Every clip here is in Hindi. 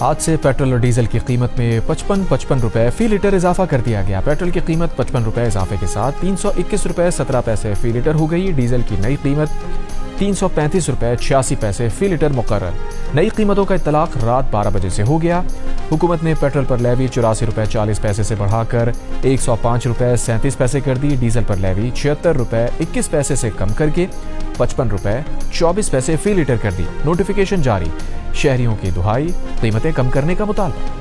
आज से पेट्रोल और डीजल की कीमत में 55 रुपए फी लीटर इजाफा कर दिया गया। पेट्रोल की कीमत 55 रुपए इजाफे के साथ 321 रुपए 17 पैसे फी लीटर हो गई। डीजल की नई कीमत 335 रुपए 86 पैसे फी लीटर मुकर्रर। नई कीमतों का इत्तलाक रात 12 बजे से हो गया। हुकूमत ने पेट्रोल पर लेवी 84 रुपए 40 पैसे से बढ़ाकर 105 रुपए 37 पैसे कर दी। डीजल पर लेवी 76 रुपए 21 पैसे से कम करके 55 रुपए 24 पैसे फी लीटर कर दी। नोटिफिकेशन जारी, शहरियों की दुहाई, कीमतें कम करने का मुतालबा।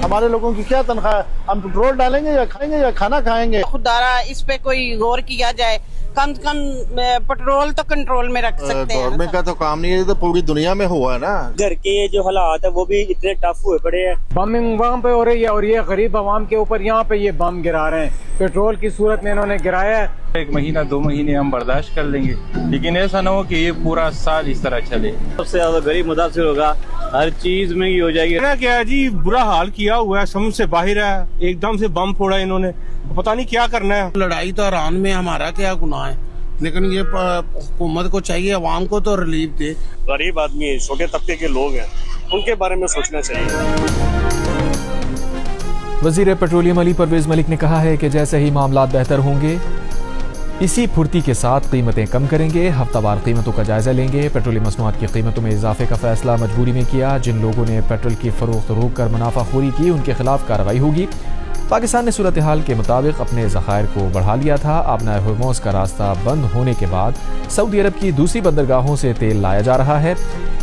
हमारे लोगों की क्या तनख्वाह है? हम पेट्रोल डालेंगे या खाएंगे या खाना खाएंगे? खुदारा इस पे कोई गौर किया जाए, कम से कम पेट्रोल तो कंट्रोल में रख सकते हैं। गवर्नमेंट का तो काम नहीं है, ये तो पूरी दुनिया में हुआ है ना। घर के ये जो हालात है वो भी इतने टफ हुए पड़े हैं। बमिंग वहाँ पे हो रही है और ये गरीब आवाम के ऊपर यहाँ पे ये बम गिरा रहे हैं। पेट्रोल की सूरत में इन्होंने गिराया है। 1 महीना 2 महीने हम बर्दाश्त कर लेंगे, लेकिन ऐसा ना हो कि ये पूरा साल इस तरह चले। सबसे ज्यादा गरीब मुतासिर होगा, हर चीज महंगी हो जाएगी। क्या है जी, बुरा हाल किया हुआ है, समझ से बाहर है। एकदम से बम फोड़ा इन्होंने, पता नहीं क्या करना है। लड़ाई तो ईरान में हमारा क्या गुनाह है, लेकिन ये हुकूमत को चाहिए अवाम को तो रिलीफ दे। गरीब आदमी है, छोटे तबके के लोग हैं, उनके बारे में सोचना चाहिए। वजीर पेट्रोलियम अली परवेज मलिक ने कहा है कि जैसे ही मामला बेहतर होंगे इसी फुर्ती के साथ कीमतें कम करेंगे। हफ्तावार कीमतों का जायजा लेंगे। पेट्रोलियम मसनूआत की कीमतों में इजाफे का फैसला मजबूरी में किया। जिन लोगों ने पेट्रोल की फरोख्त रोककर मुनाफाखोरी की उनके खिलाफ कार्रवाई होगी। पाकिस्तान ने सूरत हाल के मुताबिक अपने ज़खायर को बढ़ा लिया था। आबनाए हुर्मुज़ का रास्ता बंद होने के बाद सऊदी अरब की दूसरी बंदरगाहों से तेल लाया जा रहा है।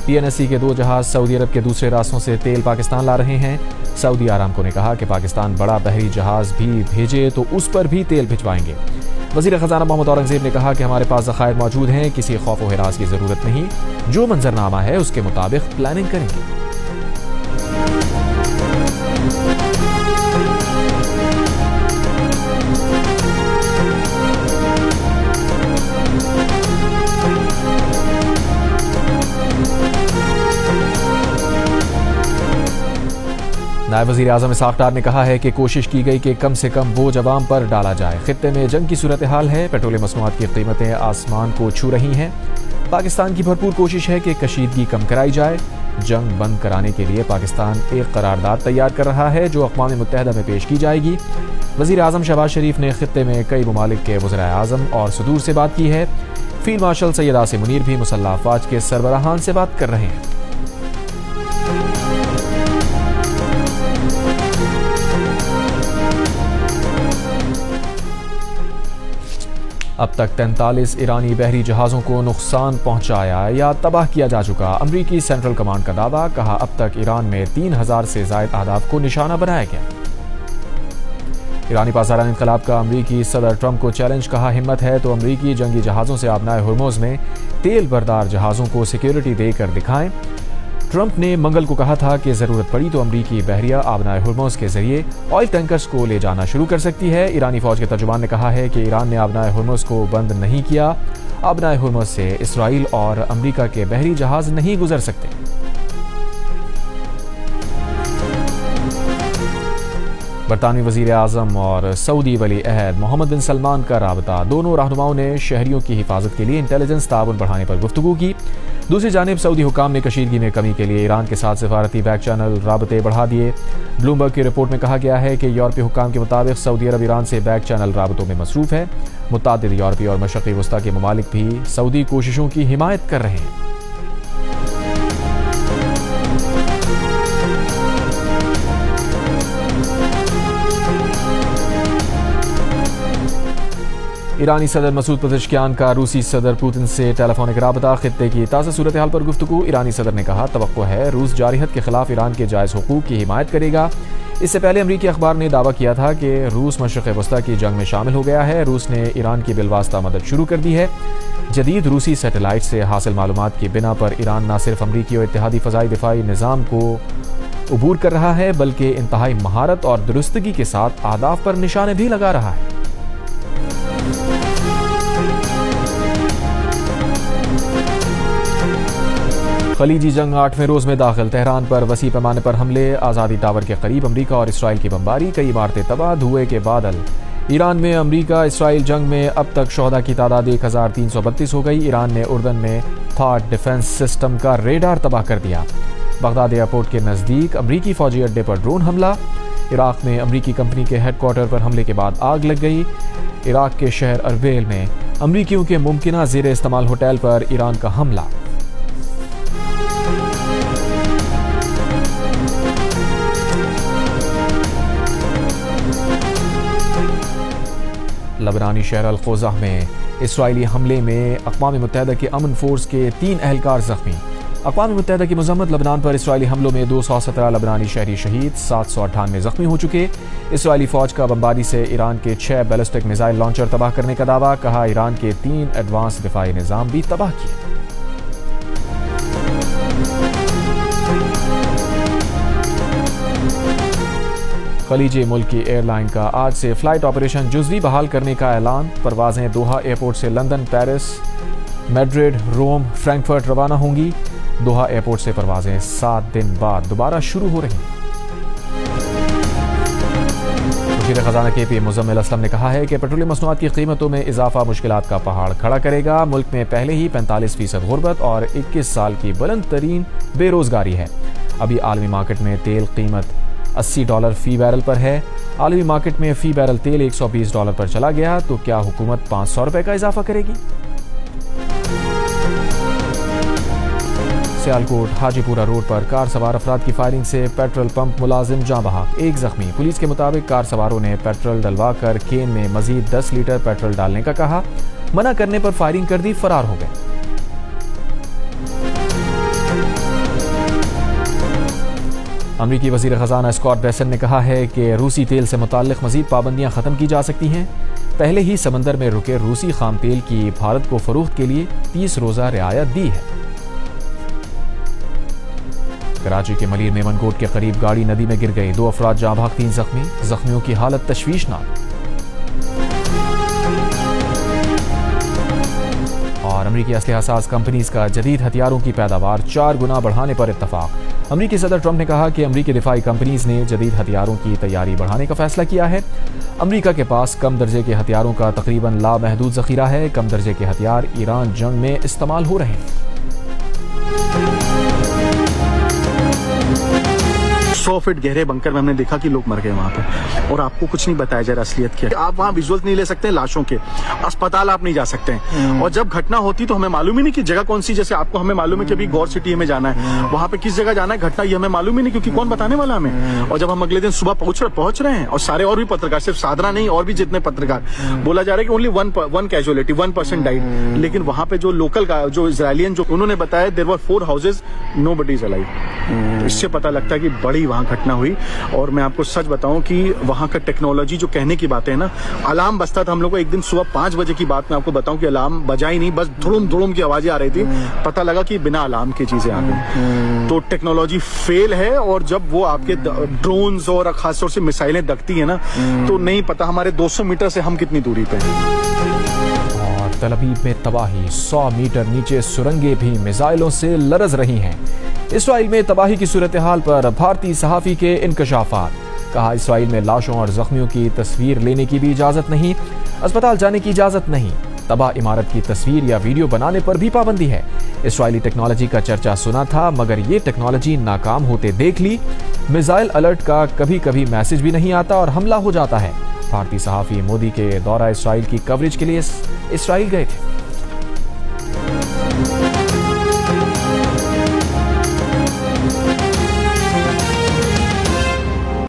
PNSC के 2 जहाज सऊदी अरब के दूसरे रास्तों से तेल पाकिस्तान ला रहे हैं। सऊदी आरामको ने कहा कि पाकिस्तान बड़ा बहरी जहाज भी भेजे तो उस पर भी तेल भिजवाएंगे। वज़ीर ख़ज़ाना मोहम्मद औरंगज़ेब ने कहा कि हमारे पास ज़खायर मौजूद हैं, किसी खौफ व हिरास की ज़रूरत नहीं। जो मंजरनामा है उसके मुताबिक प्लानिंग करेंगे। नायब वज़ीर आज़म इसहाक़ डार ने कहा है कि कोशिश की गई कि कम से कम बोझ अवाम पर डाला जाए। खित्ते में जंग की सूरत हाल है, पेट्रोलियम मसनूआत की कीमतें आसमान को छू रही हैं। पाकिस्तान की भरपूर कोशिश है कि कशीदगी कम कराई जाए। जंग बंद कराने के लिए पाकिस्तान एक करारदाद तैयार कर रहा है जो अक़वाम मुत्तहिदा में पेश की जाएगी। वज़ीर आज़म शहबाज शरीफ ने खित्ते में कई ममालिक के वज़राए आज़म और सदूर से बात की है। फील्ड मार्शल सैयद आसिम मुनीर भी मुसल्लह अफ़वाज के सरबराहान से बात कर रहे हैं। अब तक 43 ईरानी बहरी जहाज़ों को नुकसान पहुंचाया या तबाह किया जा चुका। अमरीकी सेंट्रल कमांड का दावा, कहा अब तक ईरान में 3000 से ज़ायद अहदाफ को निशाना बनाया गया। ईरानी पासदारान इनकलाब का अमरीकी सदर ट्रंप को चैलेंज, कहा हिम्मत है तो अमरीकी जंगी जहाज़ों से आबनाए हुर्मुज़ में तेल बरदार जहाज़ों को सिक्योरिटी देकर दिखाएं। ट्रंप ने मंगल को कहा था कि जरूरत पड़ी तो अमरीकी बहरिया आबनाए हुर्मुज़ के जरिए ऑयल टैंकर्स को ले जाना शुरू कर सकती है। ईरानी फौज के तर्जुमान ने कहा है कि ईरान ने आबनाए हुर्मुज़ को बंद नहीं किया। आबनाए हुर्मुज़ से इसराइल और अमरीका के बहरी जहाज नहीं गुजर सकते। बरतानवी वज़ीर आज़म और सऊदी वली अहद मोहम्मद बिन सलमान का राबता। दोनों रहनुमाओं ने शहरियों की हिफाजत के लिए इंटेलिजेंस ताउन बढ़ाने पर गुफ्तगू की। दूसरी जानिब सऊदी हुकाम ने कशीदगी में कमी के लिए ईरान के साथ सिफारती बैक चैनल राबते बढ़ा दिए। ब्लूमबर्ग की रिपोर्ट में कहा गया है कि यूरोपीय हुकाम के मुताबिक सऊदी अरब ईरान से बैक चैनल राबतों में मसरूफ है। मुतादिद यूरोपीय और मशरक़ी वस्ता के ममालिक भी सऊदी कोशिशों की हिमायत कर रहे हैं। ईरानी सदर मसूद पज़ेश्कियान का रूसी सदर पुतिन से टेलीफोनिक राबता। खित्ते की ताज़ा सूरत हाल पर गुफ्तगू। ईरानी सदर ने कहा तवक्को है रूस जारहियत के खिलाफ ईरान के जायज़ हुकूक की हिमायत करेगा। इससे पहले अमरीकी अखबार ने दावा किया था कि रूस मशरक़ वस्ता की जंग में शामिल हो गया है। रूस ने ईरान की बिलवास्ता मदद शुरू कर दी है। जदीद रूसी सैटेलाइट से हासिल मालूमात की बिना पर ईरान न सिर्फ अमरीकी और इत्तेहादी फ़ज़ाई दिफाई निज़ाम को अबूर कर रहा है बल्कि इंतहाई महारत और दुरुस्तगी के साथ अहदाफ पर निशाने भी लगा रहा है। खलीजी जंग 8वें रोज में दाखिल। तेहरान पर वसी पैमाने पर हमले, आज़ादी टावर के करीब अमरीका और इसराइल की बमबारी, कई इमारतें तबाह, धुएं के बादल। ईरान में अमेरिका इसराइल जंग में अब तक शोहदा की तादाद 1332 हो गई। ईरान ने उर्दन में थॉट डिफेंस सिस्टम का रेडार तबाह कर दिया। बगदाद एयरपोर्ट के नज़दीक अमरीकी फौजी अड्डे पर ड्रोन हमला। इराक में अमरीकी कंपनी के हेडक्वार्टर पर हमले के बाद आग लग गई। इराक के शहर अरबेल में अमरीकियों के मुमकिना ज़ेरे इस्तेमाल होटल पर ईरान का हमला। लबनानी शहर अल-क़ोज़ा में इसराइली हमले में अक़वाम मुत्तहिदा के अमन फोर्स के 3 एहलकार जख्मी। अक़वाम मुत्तहिदा की मज़म्मत लबनान पर इसराइली हमलों में 217 लबनानी शहरी शहीद, 798 जख्मी हो चुके। इसराइली फ़ौज का बमबारी से ईरान के 6 बैलिस्टिक मिसाइल लॉन्चर तबाह करने का दावा। कहा ईरान के 3 एडवांस दिफाई निज़ाम भी तबाह किए। खलीजी मुल्क की एयरलाइन का आज से फ्लाइट ऑपरेशन जुज़वी बहाल करने का ऐलान। परवाज़ें दोहा एयरपोर्ट से लंदन, पेरिस, मैड्रिड, रोम, फ्रैंकफर्ट रवाना होंगी। दोहा एयरपोर्ट से परवाज़ें 7 दिन बाद दोबारा शुरू हो रही। वज़ीर ख़ज़ाना KP मुज़म्मिल असलम ने कहा है कि पेट्रोलियम मसनूआत की कीमतों में इजाफा मुश्किलात का पहाड़ खड़ा करेगा। मुल्क में पहले ही 45% गुर्बत और 21 साल की बुलंद तरीन बेरोजगारी है। अभी आलमी मार्केट में तेल कीमत $80 फी बैरल पर है। आलमी मार्केट में फी बैरल तेल $120 पर चला गया तो क्या हुकूमत ₹500 का इजाफा करेगी? सियालकोट हाजीपुरा रोड पर कार सवार अफराद की फायरिंग से पेट्रोल पंप मुलाजिम जाँ बहक, 1 जख्मी। पुलिस के मुताबिक कार सवारों ने पेट्रोल डलवा कर केन में मजीद 10 लीटर पेट्रोल डालने का कहा। मना करने पर फायरिंग कर दी, फरार हो गए। अमरीकी वज़ीर ख़ज़ाना स्कॉट बेसन ने कहा है कि रूसी तेल से मुताल्लिक़ मज़ीद पाबंदियाँ ख़त्म की जा सकती हैं। पहले ही समंदर में रुके रूसी खाम तेल की भारत को फ़रोख्त के लिए 30 रोज़ा रियायत दी है। कराची के मलीर में मनकोट के करीब गाड़ी नदी में गिर गई, 2 अफराद जाँ बहक, 3 जख्मी। जख्मियों की हालत तशवीशनाक। और अमरीकी असलहा साज कंपनीज का जदीद हथियारों की पैदावार 4 गुना बढ़ाने पर इत्तफाक। अमरीकी सदर ट्रंप ने कहा कि अमरीकी दिफाई कंपनीज ने जदीद हथियारों की तैयारी बढ़ाने का फैसला किया है। अमरीका के पास कम दर्जे के हथियारों का तकरीबन लामहदूद ज़ख़ीरा है। कम दर्जे के हथियार ईरान जंग में इस्तेमाल हो रहे हैं। 100 फीट गहरे बंकर में हमने देखा कि लोग मर गए वहाँ पे, और आपको कुछ नहीं बताया जा रहा असलियत क्या। आप वहाँ विजुअल्स नहीं ले सकते लाशों के, अस्पताल आप नहीं जा सकते हैं। और जब घटना होती तो हमें मालूम ही नहीं कि जगह कौन सी, जैसे आपको हमें मालूम है कि अभी गौर सिटी में जाना है, वहाँ पे किस जगह जाना है, घटना ये हमें मालूम ही नहीं, क्योंकि कौन बताने वाला हमें। और जब हम अगले दिन सुबह पहुंच रहे हैं और सारे और भी पत्रकार, सिर्फ सादरा नहीं और भी जितने पत्रकार, बोला जा रहा है कि ओनली वन कैजुअलिटी, 1% डाइड। लेकिन वहाँ पे जो लोकल का जो इजरायलियन जो उन्होंने बताया there were 4 houses, nobody is alive. इससे पता लगता है कि बड़ी वहाँ घटना हुई। और मैं आपको सच बताऊं कि वहां का टेक्नोलॉजी जो कहने की बात है ना, अलार्म बजता था हम लोग को। एक दिन सुबह 5 बजे की बात मैं आपको बताऊं कि अलार्म बजा ही नहीं, बस धुड़ुम धुड़ुम की आवाजें आ रही थी। पता लगा कि बिना अलार्म की चीजें आ गई। तो टेक्नोलॉजी फेल है। और जब वो आपके ड्रोन्स और खासतौर से मिसाइलें दगती है ना, तो नहीं पता हमारे 200 मीटर से हम कितनी दूरी पे हैं। और तल अबीब में तबाही, 100 मीटर नीचे सुरंगें भी मिसाइलों से लरज रही हैं। इसराइल में तबाही की सूरत हाल पर भारतीय सहाफ़ी के इंकशाफात। कहा इसराइल में लाशों और जख्मियों की तस्वीर लेने की भी इजाज़त नहीं, अस्पताल जाने की इजाज़त नहीं, तबाह इमारत की तस्वीर या वीडियो बनाने पर भी पाबंदी है। इसराइली टेक्नोलॉजी का चर्चा सुना था, मगर ये टेक्नोलॉजी नाकाम होते देख ली। मिसाइल अलर्ट का कभी कभी मैसेज भी नहीं आता और हमला हो जाता है। भारतीय सहाफ़ी मोदी के दौरा इसराइल की कवरेज के लिए इसराइल गए थे।